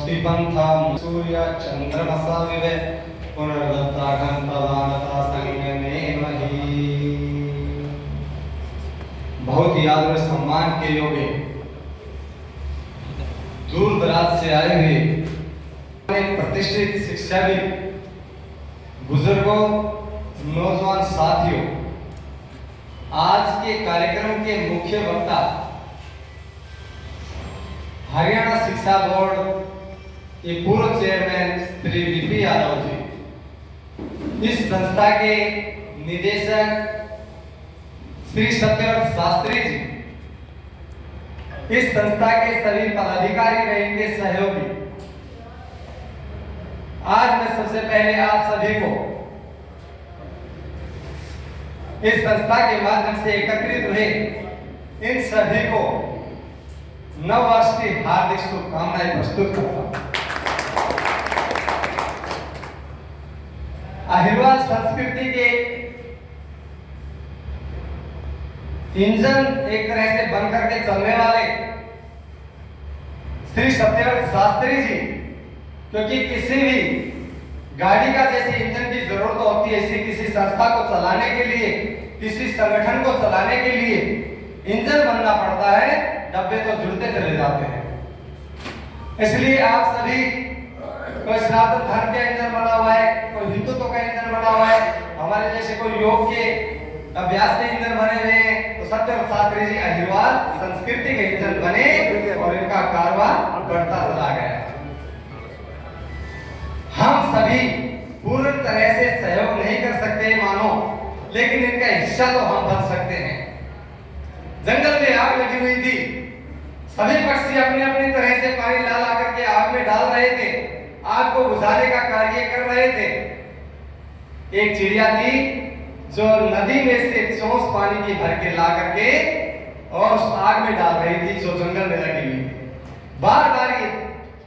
स्वस्तिपन्था सूर्य चंद्रमसा विवे पुनर्दत्ताघं तदानता संगमेमहि। बहुत ही आदर सम्मान के योग्य दूर दराज से आए हुए प्रतिष्ठित शिक्षाविद बुजुर्गों, नौजवान साथियों, आज के कार्यक्रम के मुख्य वक्ता हरियाणा शिक्षा बोर्ड के पूर्व चेयरमैन श्री वीपी यादव जी, इस संस्था के निदेशक श्री सत्यव्रत शास्त्री जी, इस संस्था के सभी पदाधिकारी व इनके सहयोगी, आज मैं सबसे पहले आप सभी को इस संस्था के माध्यम से एकत्रित हुए इन सभी को नव वर्ष की हार्दिक शुभकामनाएं प्रस्तुत करता हूं। अहिरवाल संस्कृति के इंजन एक तरह से बनकर के चलने वाले श्री सत्यव्रत शास्त्री जी, क्योंकि किसी भी गाड़ी का जैसे इंजन की जरूरत होती है, ऐसी किसी संस्था को चलाने के लिए, किसी संगठन को चलाने के लिए इंजन बनना पड़ता है, डब्बे तो जुड़ते चले जाते हैं। इसलिए आप सभी, कोई सनातन धर्म का इंजन बना हुआ है, कोई हिंदुत्व का इंजन बना हुआ है, हमारे जैसे कोई योग के अभ्यास के इंजन बने हुए हैं, तो सत्यव्रत शास्त्री जी अहिरवाल संस्कृति के इंजन बने और इनका कारवां बढ़ता चला गया। हम सभी पूर्ण तरह से सहयोग नहीं कर सकते मानो, लेकिन इनका हिस्सा तो हम बन सकते हैं। जंगल में आग लगी हुई थी, सभी पक्षी अपनी अपनी तरह से पानी ला ला करके आग में डाल रहे थे, आग को बुझाने का कार्य कर रहे थे। एक चिड़िया थी जो नदी में से चोंच पानी की भर के ला करके और उस आग में डाल रही थी जो जंगल में लगी हुई थी। बार बार ये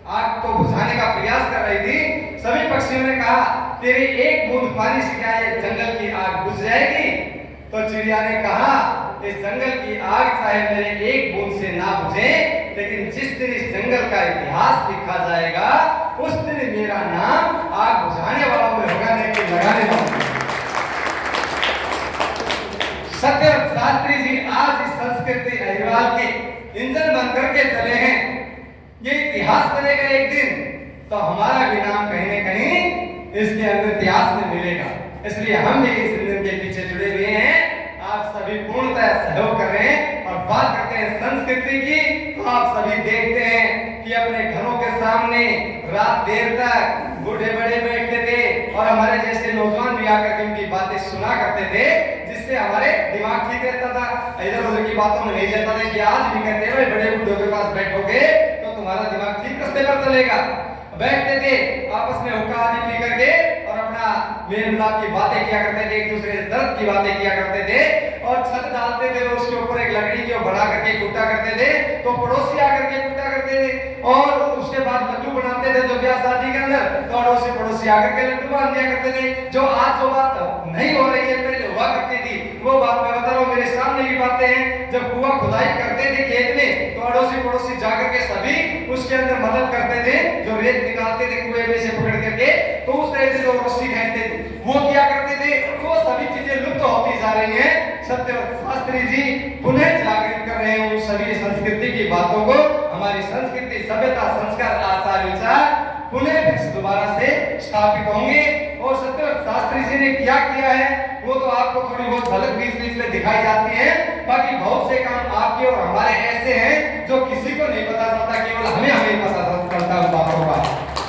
आग को बुझाने का प्रयास कर रही थी। सभी पक्षियों ने कहा, तेरी एक बूंद पानी से क्या ये जंगल की आग बुझ जाएगी? तो चिड़िया ने कहा, इस जंगल की आग चाहे मेरे एक बूंद से ना बुझे, लेकिन जिस दिन इस जंगल का इतिहास लिखा जाएगा, उस दिन मेरा नाम आग बुझाने वालों में होगा, नहीं कि लगाने वालों। सत्यव्रत शास्त्री जी आज इस संस्कृति अहिरवाल के इंजन बन करके चले हैं। ये इतिहास बनेगा एक दिन, तो हमारा भी नाम कहीं न कहीं इसके अंदर इतिहास में मिलेगा। इसलिए हम भी इस इंजन के पीछे जुड़े हुए हैं। आप सभी पूर्णतः सहयोग कर रहे हैं और बात करते हैं संस्कृति की, तो आप सभी देखते हैं कि अपने घरों के सामने रात देर तक बूढ़े बड़े बैठते थे और हमारे जैसे नौजवान भी आकर के उनकी बातें सुना करते थे, जिससे हमारे दिमाग ठीक रहता था, इधर उधर की बातों में नहीं जाता था। कि आज भी कहते हैं बड़े बूढ़ों के पास बैठोगे तो तुम्हारा दिमाग ठीक रास्ते पर चलेगा। बैठते थे आपस में हुक्का आदि पी करके और अपना मेल मिलाप की बातें किया करते थे, एक दूसरे से दर्द की बातें किया करते थे और छत डालते थे तो उसके ऊपर एक लकड़ी की बना करके कूटा करते थे, तो पड़ोसी आकर के कूटा करते थे और उसके बाद लड्डू बनाते थे जो ब्याह शादी के अंदर, तो अड़ोसी पड़ोसी आकर के लड्डू बांध दिया करते थे। जो आज जो बात नहीं हो रही है, पहले हुआ करती थी, वो बात मैं बता रहा हूँ, मेरे सामने की बातें हैं। जब कुआं खुदाई करते थे खेत में, तो अड़ोसी पड़ोसी जाकर के सभी उसके अंदर मदद करते थे, जो रेत निकालते थे कुएं में से पकड़ करके, तो उस तरह से जो रस्सी खींचते थे वो किया करते थे। वो सभी चीजें लुप्त होती जा रही हैं। सत्यव्रत शास्त्री जी पुनः जागृत कर रहे हैं उन सभी संस्कृति की बातों को। हमारी संस्कृति, सभ्यता, संस्कार, आचार विचार पुनः फिर दोबारा से स्थापित होंगे। और सत्यव्रत शास्त्री जी ने क्या किया है वो तो आपको थोड़ी बहुत झलक बीच बीच में दिखाई जाती है। बाकी बहुत से काम आपके और हमारे ऐसे हैं जो किसी को नहीं पता चलता, केवल हमें पता चलता उन बातों का।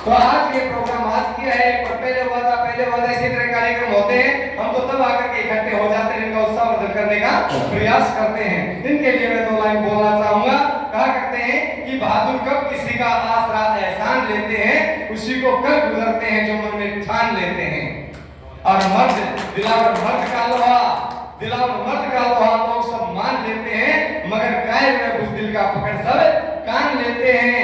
तो आज ये प्रोग्राम आज किया है, पर पहले हुआ था इसी तरह कार्यक्रम होते हैं, हम तो तब आकर के इकट्ठे हो जाते हैं, इनका उत्साहवर्धन करने का प्रयास करते हैं। इनके लिए मैं 2 लाइन बोलना चाहूंगा। कहा करते हैं कि बहादुर कब किसी का आसरा एहसान लेते हैं, उसी को कर गुजरते हैं जो मन में ठान लेते हैं। और मर्द दिलावर मर्द का लोहा लोग सब मान लेते हैं, मगर कायर में बुज़दिल का पकड़ सब कान लेते हैं।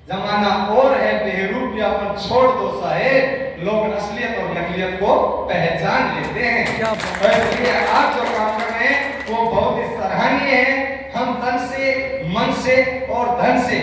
जमाना और है बेहरूपियापन छोड़ दो साहेब, लोग असलियत और नकलियत को पहचान लेते हैं। इसलिए आप जो काम कर रहे हैं वो बहुत ही सराहनीय है। हम तन से, मन से और धन से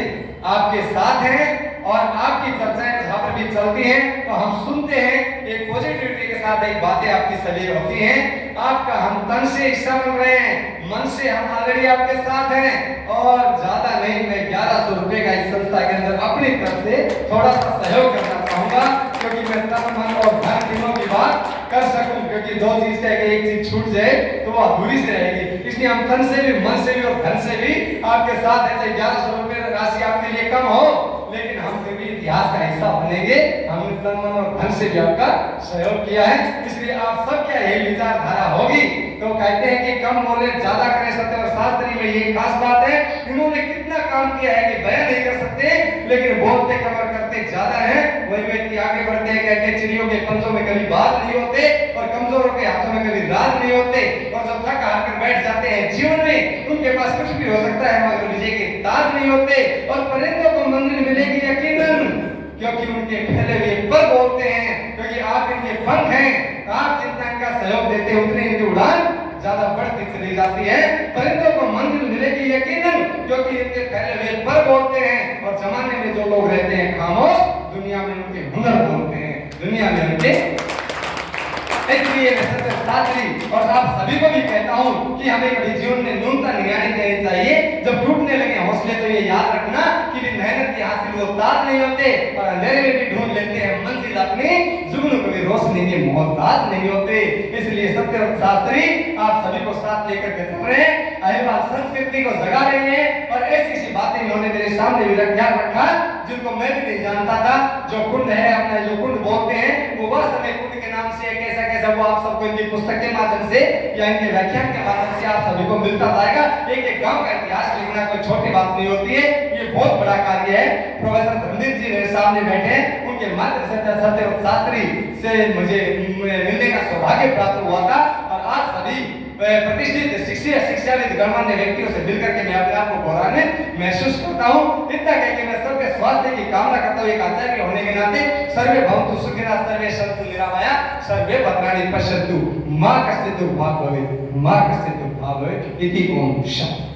आपके साथ हैं और आपकी चर्चाएं जहां पर भी चलती हैं तो हम सुनते हैं, एक पॉजिटिविटी के साथ एक बातें आपकी सभी होती हैं। आपका हम तन से हिस्सा बन रहे हैं, मन से हम ऑलरेडी आपके साथ हैं और ज्यादा नहीं, मैं 1100 रुपए का इस संस्था के अंदर अपनी तरफ से थोड़ा सा सहयोग करना चाहूंगा, क्योंकि मैं तन मन और धन तीनों की बात कर सकूं, क्योंकि दो चीज का एक चीज छूट जाए तो वो अधूरी से रहेगी। इसलिए हम तन से भी, मन से भी और धन से भी आपके साथ हैं। चाहे 1100 रुपए राशि आपके लिए कम हो, लेकिन हम फिर भी इतिहास का हिस्सा बनेंगे। हमने तन मन और धन से भी आपका सहयोग किया है, इसलिए आप सब क्या यही विचारधारा होगी। तो कहते हैं कि कम बोले ज्यादा करें, सत्य और शास्त्री में ये खास बात है। इन्होंने कितना काम किया है कि बयान नहीं कर सकते, लेकिन बोलते कम और करते ज्यादा है। वही व्यक्ति आगे बढ़ते हैं, कहते हैं चिड़ियों के पंजों में कभी बाज नहीं होते और कमजोरों के हाथों में कभी राज नहीं होते, और जो थक हार कर बैठ जाते हैं जीवन में, उनके पास कुछ भी हो सकता है मगर विजय के ताज नहीं होते। और परिंदों को मंजिल मिलेगी यकीनन, क्योंकि उनके फैले हुए पर बोलते हैं, क्योंकि आप इनके पंख हैं। आप जितना इनका सहयोग देते हैं उतनी इनकी उड़ान ज्यादा बढ़ती चली जाती है। परिंदों को मंजिल मिलेगी यकीनन, क्योंकि इनके फैले हुए पर बोलते हैं। और जमाने में जो लोग रहते हैं खामोश, दुनिया में उनके हुनर बोलते हैं, दुनिया में उनके। इसलिए मैं सत्य शास्त्री और आप सभी को भी कहता हूं कि हमें कभी जीवन में न्यूनता निगरानी देनी चाहिए। जब टूटने लगे हौसले तो ये याद रखना कि मेहनत के हासिल वो ताज नहीं होते, और अंधेरे में भी ढूंढ लेते हैं मंजिल अपनी, जुगनू कभी रोशनी के मोहताज नहीं होते। इसलिए सत्य शास्त्री आप सभी को साथ लेकर के चल रहे हैं, अहिवाल संस्कृति को जगा रहे हैं। और ऐसी सी बातें इन्होंने मेरे सामने भी रखा जिनको मैं भी नहीं जानता था। जो कुंड है, अपना जो कुंड बोलते हैं, वो वास्तव में कुंड के नाम से कैसा कैसा वो आप सबको इनकी पुस्तक के माध्यम से या इनके व्याख्यान के माध्यम से आप सभी को मिलता जाएगा। एक एक गांव का इतिहास लिखना कोई छोटी बात नहीं होती है, ये बहुत बड़ा कार्य है। प्रोफेसर धर्मवीर जी मेरे सामने बैठे हैं, उनके माध्यम से सत्य शास्त्री से मुझे मिलने का सौभाग्य प्राप्त हुआ था। और आज सभी प्रतिष्ठित शिक्षाविद गणमान्य व्यक्तियों से मिलकर के मैं अपने आप को गौरवान्वित महसूस करता हूँ। इतना कह के मैं सबके स्वास्थ्य की कामना करता हूँ। एक आचार्य होने के नाते सर्वे भवन्तु सुखिनः, सर्वे सन्तु निरामयाः, सर्वे भद्राणि पश्यन्तु, मा कश्चित् दुर्भाग् भवेत्, मा कश्चित् दुर्भाग् भवेत् इति ओम शांति।